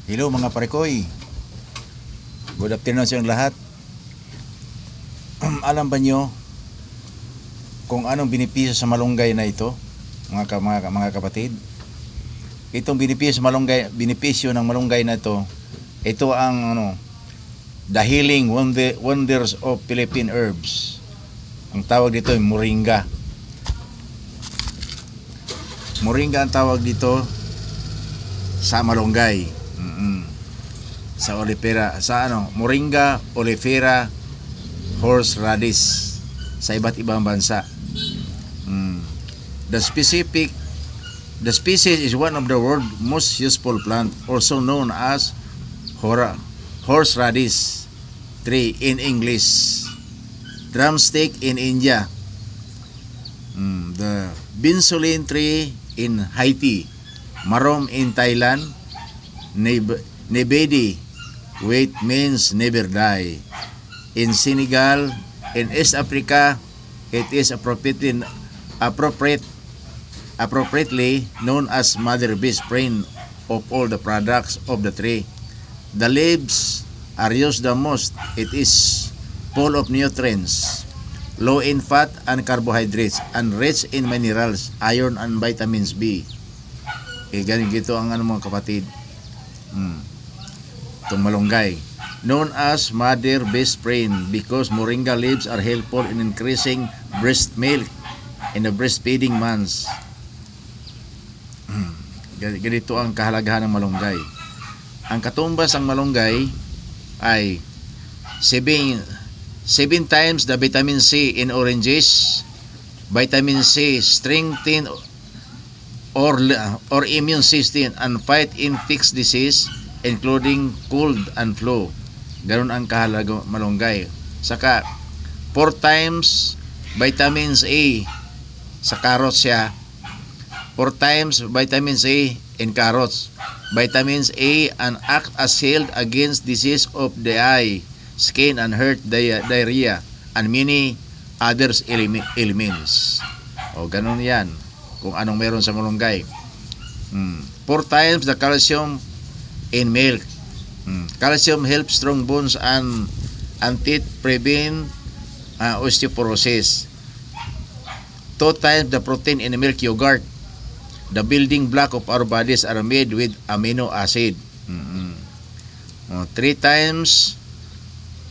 Hello mga parekoy. Good afternoon sa inyong lahat. Alam ba nyo kung anong benepisyo sa malunggay na ito, mga kapatid? Itong benepisyo ng malunggay na ito ang the healing wonders of Philippine herbs. Ang tawag dito ay moringa. Moringa ang tawag dito sa malunggay. Sa olifera, moringa, olifera, horseradish sa iba't ibang bansa. The species is one of the world's most useful plant, also known as horseradish tree in English, drumstick in India, the binsulin tree in Haiti, marom in Thailand, nebedi, wait means never die, in Senegal. In East Africa, it is appropriately known as mother best friend of all the products of the tree. The leaves are used the most. It is full of nutrients, low in fat and carbohydrates, and rich in minerals, iron and vitamins B. Ganito ang mga kapatid. Itong malunggay, known as mother best friend because moringa leaves are helpful in increasing breast milk in the breastfeeding months. Ganito ang kahalagahan ng malunggay. Ang katumbas ng malunggay ay 7 times the vitamin C in oranges. Vitamin C strengthen or immune system and fight infectious disease including cold and flu. Ganon ang kahalaga malunggay. Saka 4 times vitamins A sa carrots siya. 4 times vitamins A in carrots. Vitamins A and act as shield against disease of the eye, skin and heart diarrhea and many others elements. O ganon yan kung anong meron sa malunggay. 4 times the calcium in milk. Calcium helps strong bones and teeth, prevent osteoporosis. 2 times the protein in milk yogurt. The building block of our bodies are made with amino acid. 3 times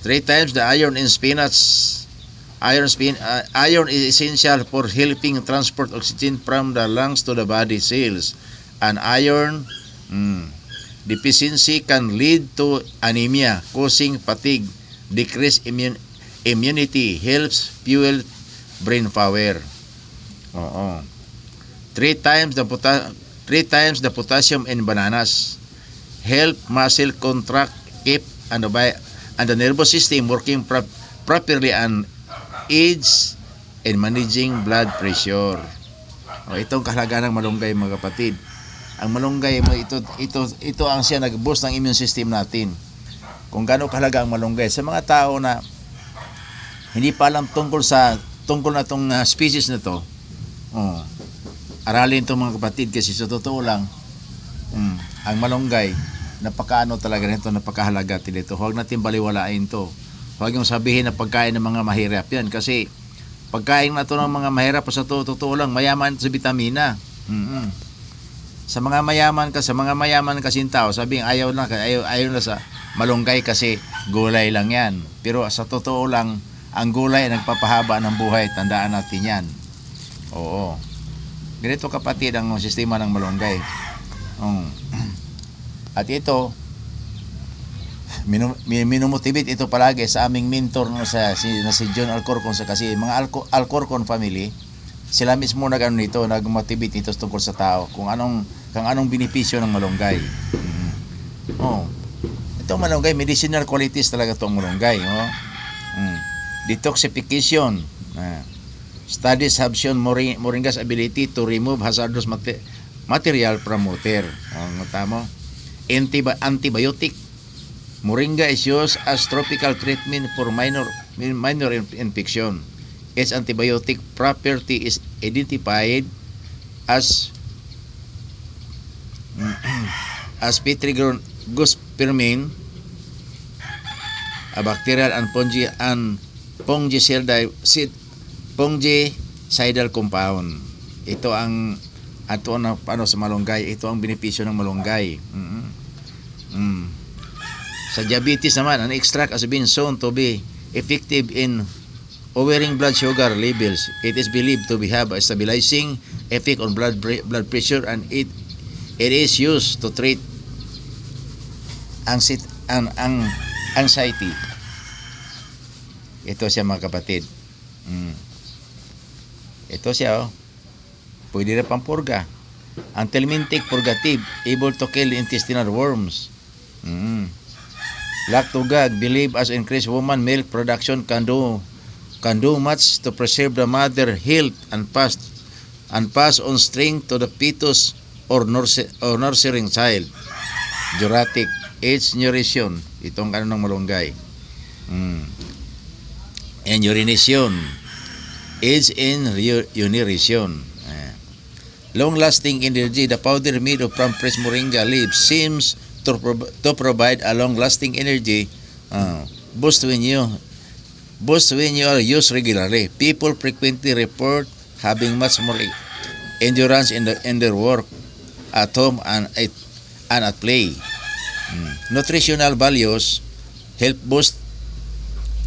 the iron in spinach. Iron is essential for helping transport oxygen from the lungs to the body cells. And iron deficiency can lead to anemia, causing fatigue, decreased immunity, helps fuel brain power. 3 times the potassium in bananas, help muscle contract, keep and the nervous system working properly and aids in managing blood pressure. Itong kahalagaan ng malunggay mga kapatid. Ang malunggay mo ito ang siya nag-boost ng immune system natin. Kung gaano kahalaga ang malunggay sa mga tao na hindi pa alam tungkol na tong species na to. Aralin to mga kapatid kasi sa totoo lang ang malunggay napakaano talaga nito, napakahalaga nito. Huwag natin baliwalain to. Huwag yung sabihin na pagkain ng mga mahirap yan kasi pagkain na to ng mga mahirap sa totoo lang mayaman sa bitamina. Sa mga mayaman kasing tao, sabing ayaw na sa malunggay kasi gulay lang yan. Pero sa totoo lang, ang gulay ay nagpapahaba ng buhay. Tandaan natin yan. Oo. Ganito kapatid ang sistema ng malunggay. At ito, minumotivate ito palagi sa aming mentor si John Alcorcon kasi mga Alcorcon family, sila mismo nag-motivate ito tungkol sa tao kung anong benepisyo ng malunggay. Itong malunggay, medicinal qualities talaga itong malunggay. Detoxification. Studies have shown moringa's ability to remove hazardous material from water. Tama. Antibiotic. Moringa is used as tropical treatment for minor infection. Its antibiotic property is identified as gospermine, a bacterial and fungicidal compound. Ito ang paano sa malunggay, ito ang benepisyo ng malunggay. Sa diabetes naman, an extract has been shown to be effective in lowering blood sugar levels. It is believed to have a stabilizing effect on blood pressure, and it is used to treat anxiety. Ito siya mga kapatid. Ito siya, pwede rin pang purga. Ang telmintic purgative, able to kill intestinal worms. Lactogag, believed as increased woman milk production can do much to preserve the mother health and pass on strength to the fetus or nurturing child. Diuretic, aids nutrition, itong ng malunggay. And urination, aids in urination. Long-lasting energy, the powder made from fresh moringa leaves seems to provide a long-lasting energy boost when you are used regularly. People frequently report having much more endurance in their work, at home, and at play. Nutritional values help boost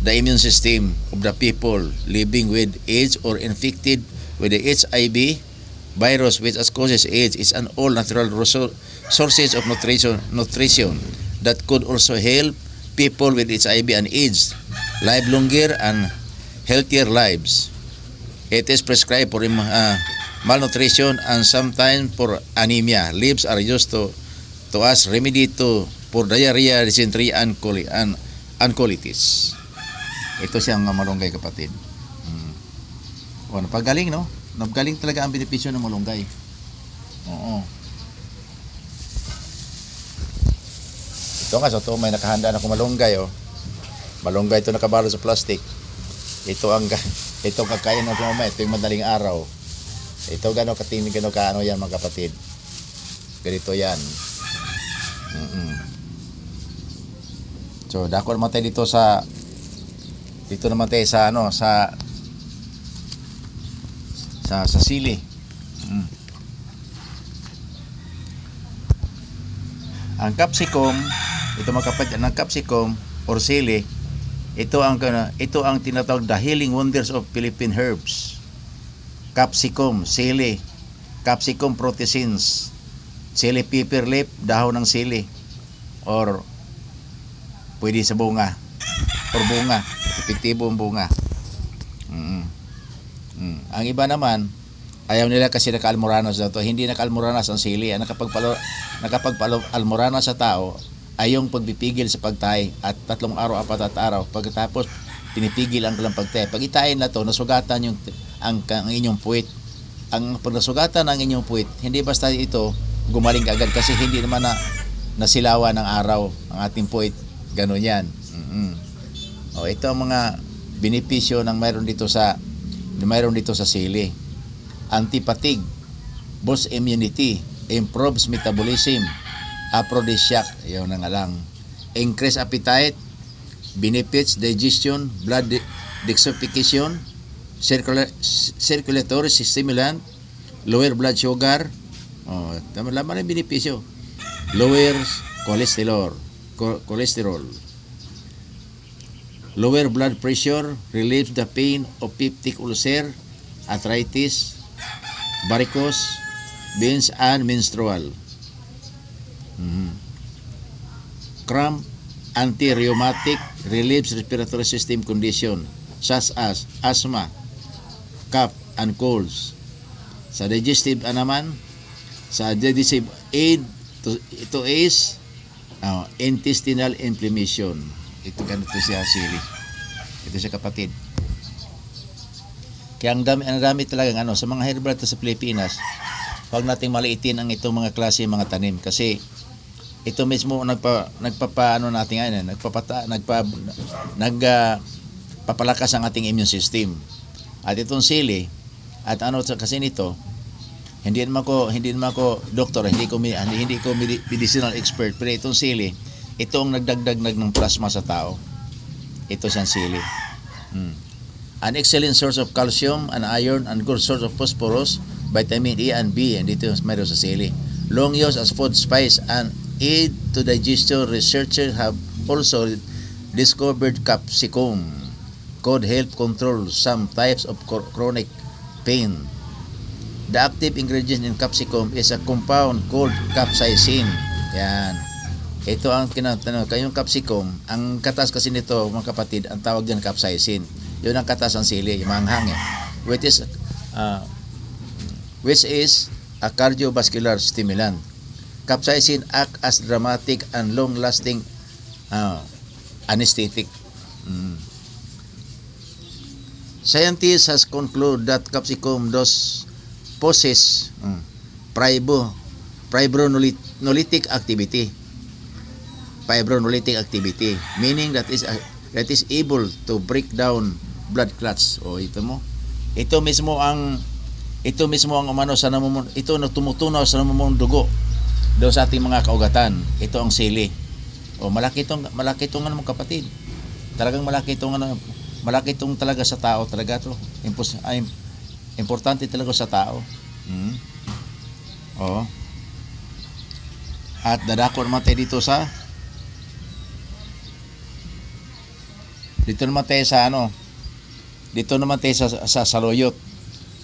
the immune system of the people living with AIDS or infected with the HIV virus, which causes AIDS, is an all natural sources of nutrition that could also help people with HIV and AIDS live longer and healthier lives. It is prescribed for malnutrition and sometimes for anemia. Leaves are used to as remedy for diarrhea, dysentery, and colitis. Ito siyang malunggay, kapatid. Napagaling, no? Napagaling talaga ang benepisyo ng malunggay. Oo. Ito nga, so may nakahanda na akong malunggay, oh. Malunggay ito nakabalo sa plastic. Ito kakain natin mamaya. Ito yung madaling araw. Ito kaano yan, mga kapatid. Ganito yan. So, dako naman tayo dito naman tayo sa sili. Ang capsicum, ito mga kapatid, ang capsicum or sili, ito ang tinatawag the healing wonders of Philippine herbs. Capsicum, sili, capsicum proteins, sili pepper leaf, dahon ng sili, or pwede sa bunga, or bunga, epektibo ang bunga. Ang iba naman, ayaw nila kasi naka-almoranas na to. Hindi naka-almoranas ang sili. Ang nakapag-almoranas sa tao ay yung pagpipigil sa pagtay at 3 araw, 4 araw. Pagkatapos, pinipigil ang kalang pagtay. Pag itayin na to, nasugatan ang inyong puwit. Pag nasugatan ang inyong puwit, hindi basta ito gumaling agad kasi hindi naman nasilawan ng araw ang ating puwit. Ganun yan. Ito ang mga benepisyo ng mayroon dito sa sili. Anti-fatigue, boosts immunity, improves metabolism, aphrodisiac, yun na nga lang. Increase appetite, benefits digestion, blood detoxification, circulatory stimulant, lower blood sugar, laman ang benepisyo. Lowers cholesterol, lower blood pressure, relieves the pain of peptic ulcer, arthritis, varicose veins, and menstrual cramp, anti-rheumatic, relieves respiratory system condition such as asthma, cough, and colds. Sa digestive aid, ito is intestinal inflammation. Ito ganito siya sili. Ito siya, kapatid. Kaya ang dami talagang sa mga herbal sa Pilipinas, huwag nating maliitin ang itong mga klase mga tanim kasi ito mismo nagpapalakas ang ating immune system. At itong sili, at kasi nito, Hindi naman ako doktor, hindi ko medicinal expert, pero itong sili, ito ang nagdagdag ng plasma sa tao. Ito siyang sili. An excellent source of calcium and iron and good source of phosphorus, vitamin E and B, and dito mayroon sa sili. Long use as food spice and aid to digestion. Researchers have also discovered capsicum could help control some types of chronic pain. The active ingredient in capsicum is a compound called capsaicin. Yan. Ito ang tinatanong, kayong capsicum, ang katas kasi nito, mga kapatid, ang tawag diyan capsaicin. Yun ang katas ng sili, yung manghang which is a cardiovascular stimulant. Capsaicin act as dramatic and long-lasting anesthetic. Scientists has concluded that capsicum possess fibrinolytic activity, meaning that is able to break down blood clots. Ito mismo ang umano sa ito na tumutunaw sa namumong dugo doon sa ating mga kaugatan. Ito ang sili. Malaki itong mga kapatid. Talagang malaki itong talaga sa tao talaga to. Importante talaga sa tao. At dadako naman tayo dito sa saluyot.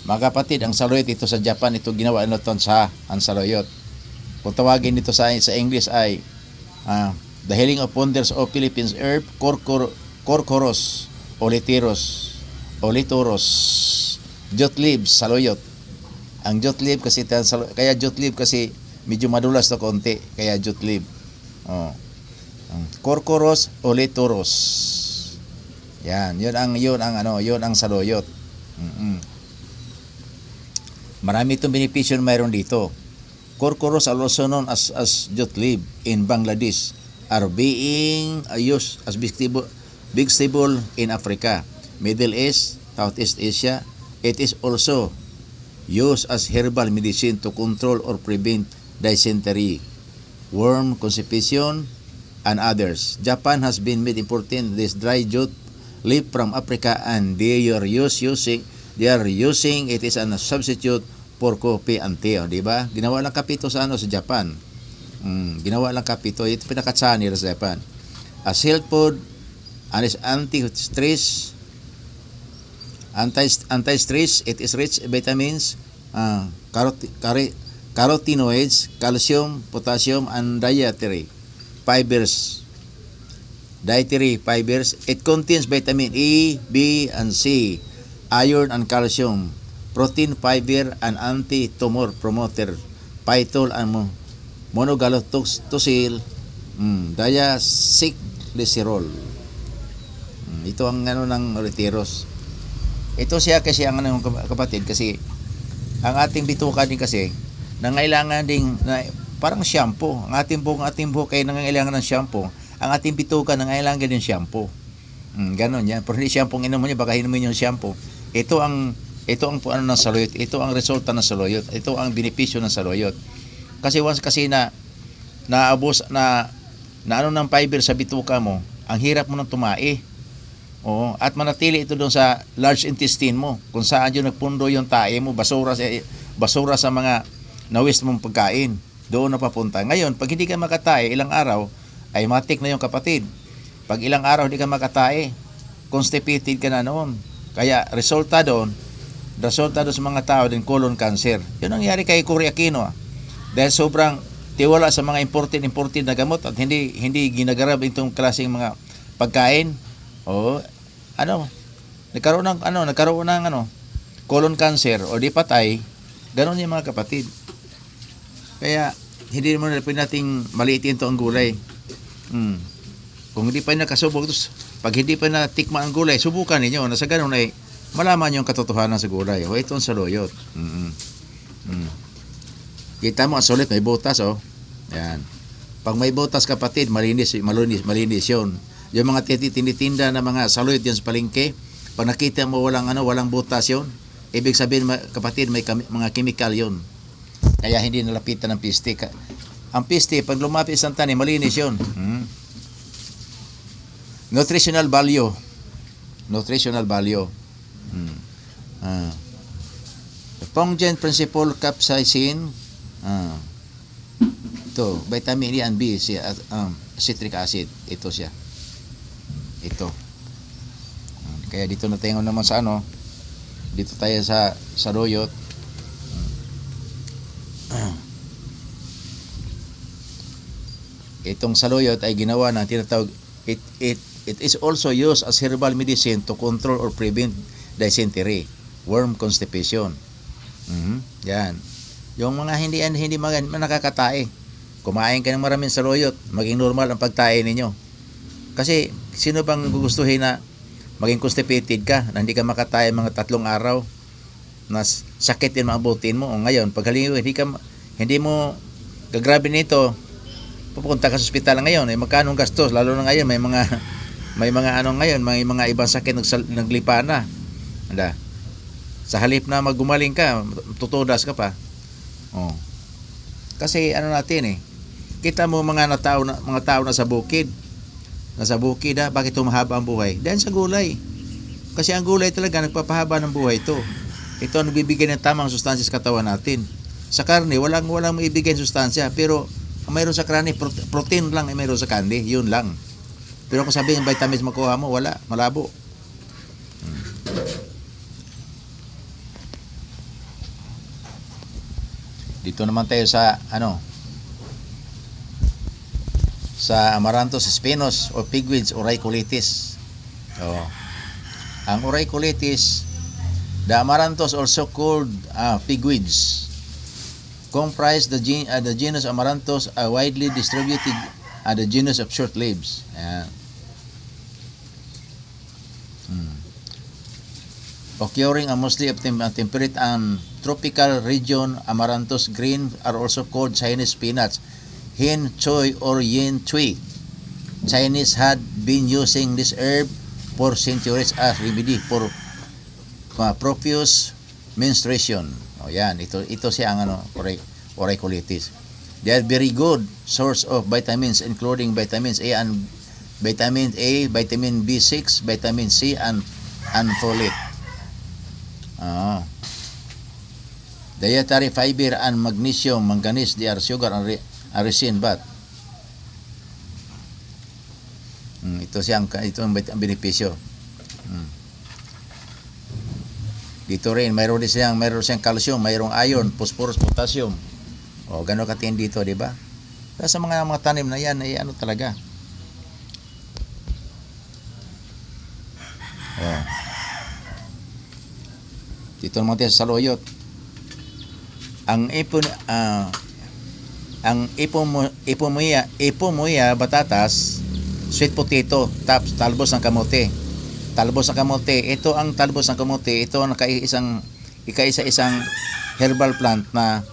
Mga kapatid, ang saluyot ito sa Japan, ito ginawa ang saluyot. Kung tawagin dito sa English ay the healing of wonders of Philippines herb Corcorus olituros jute leaves, saluyot. Ang jute leaf kasi kaya jute leaf kasi medyo madulas na konti, kaya jute leaf. Corcorus olituros. Yan, yun ang saluyot. Marami itong benepisyo na mayroon dito. Corcorus, also known as jute leaf in Bangladesh, are being used as vegetable in Africa, Middle East, Southeast Asia. It is also used as herbal medicine to control or prevent dysentery, worm, constipation, and others. Japan has been made importing this dry jute leaf from Africa, and they are using it as a substitute for coffee and tea, di ba? Ginawa lang kapito sa Japan. Ginawa lang kapito, ito pinakatsaan nila sa Japan. As health food and is anti-stress, it is rich in vitamins, carotenoids, calcium, potassium, and dietary fibers. It contains vitamin E, B, and C, iron and calcium, protein, fiber, and anti-tumor promoter, phytol and monogalactosyl, diacylglycerol. Ito ang ng retiros. Ito siya kasi ang kapatid, kasi ang ating bituka din kasi nangailangan ding parang shampoo. Ang ating buhok ay nangailangan ng shampoo. Ang ating bituka nangailangan din shampoo. Ganon yan. Pero hindi shampoo inom mo niya, baka inumin yung shampoo. Ito ang ng saluyot. Ito ang resulta ng saluyot. Ito ang benepisyo ng saluyot. Kasi once kasi naabos na ng fiber sa bituka mo, ang hirap mo nang tumae. At manatili ito doon sa large intestine mo, kung saan yung nagpundo yung tae mo, basura sa mga na-waste mong pagkain. Doon na papunta. Ngayon, pag hindi ka makatae, ilang araw, ay matik na yung kapatid. Pag ilang araw hindi ka makatae, constipated ka na noon. Kaya resulta doon sa mga tao din colon cancer. Yun ang nangyari kay Cory Aquino. Dahil sobrang tiwala sa mga imported na gamot at hindi ginagarab itong klaseng mga pagkain. Nagkaroon ng colon cancer o di patay. Ganon yung mga kapatid. Kaya hindi mo na nating maliitin to ang gulay. Kung hindi pa nakasubok, pag hindi pa natikman ang gulay, subukan ninyo na sa ganun ay malaman yung katotohanan sa gulay. Ito ang saluyot. Kita mo ang sulit, may butas. Yan. Pag may butas kapatid, malinis yun. Yung mga tinitinda na mga saluyot yan sa palengke, pag nakita mo walang butas yun, ibig sabihin kapatid, may mga chemical yun. Kaya hindi nalapitan ng piste. Ang piste, pag lumapit sa tanim, malinis yun. Nutritional value. Nutritional value. The pungent principle capsaicin. Ito, vitamin E and B, citric acid. Ito siya. Ito. Kaya dito na tayo naman sa ano. Dito tayo sa saluyot. Itong saluyot ay ginawa ng tinatawag it is also used as herbal medicine to control or prevent dysentery, worm constipation. Yan. Yung mga hindi nakakatae, kumain ka ng maraming saluyot, maging normal ang pagtae ninyo. Kasi sino bang gugustuhin na maging constipated ka, na hindi ka makatae mga 3 araw, na sakit din maabutin mo. O ngayon, pag hindi mo gagrabe nito, pupunta ka sa ospital ngayon, magkano ang gastos, lalo na ngayon may mga ibang sakit naglipa na. Sa halip na magumaling ka, tutudas ka pa. Kasi natin kita mo mga tao na sa bukid. Nasa bukid bakit humahaba ang buhay? Dahil sa gulay. Kasi ang gulay talaga nagpapahaba ng buhay ito. Ito ang nagbibigay ng tamang sustansya sa katawan natin. Sa karne, walang maibigay ng sustansya, pero mayroon sa karne, protein lang ay mayroon sa karne, yun lang. Pero kung sabihin vitamins makuha mo, wala, malabo. Dito naman tayo sa sa Amaranthus spinos o pigweeds auriculatis. Ang auriculatis, the Amaranthus also called pigweeds, comprise the genus Amaranthus, a widely distributed the genus of short leaves. Occurring mostly of temperate and tropical region, Amaranthus green are also called Chinese spinach, Hin Choy or Yin Chui. Chinese had been using this herb for centuries as remedy for profuse menstruation. Yan, ito siya ang auriculatis. They are very good source of vitamins, including vitamins A, vitamin B6, vitamin C, and folate. Dietary fiber and magnesium, manganese, they are sugar and resin but ito ang benepisyo. Dito rin mayroon siyang calcium, mayroong iron, phosphorus, potassium. Gano'n katindi dito, di ba? Sa mga tanim na yan ay talaga. Dito naman tayo sa saluyot. Ang ipomoya batatas, sweet potato, talbos ng kamote. Talbos ng kamote, ito ang talbos ng kamote, ito ang ika-isa-isang herbal plant na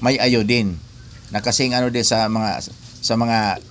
may iodine. Na kasing din sa mga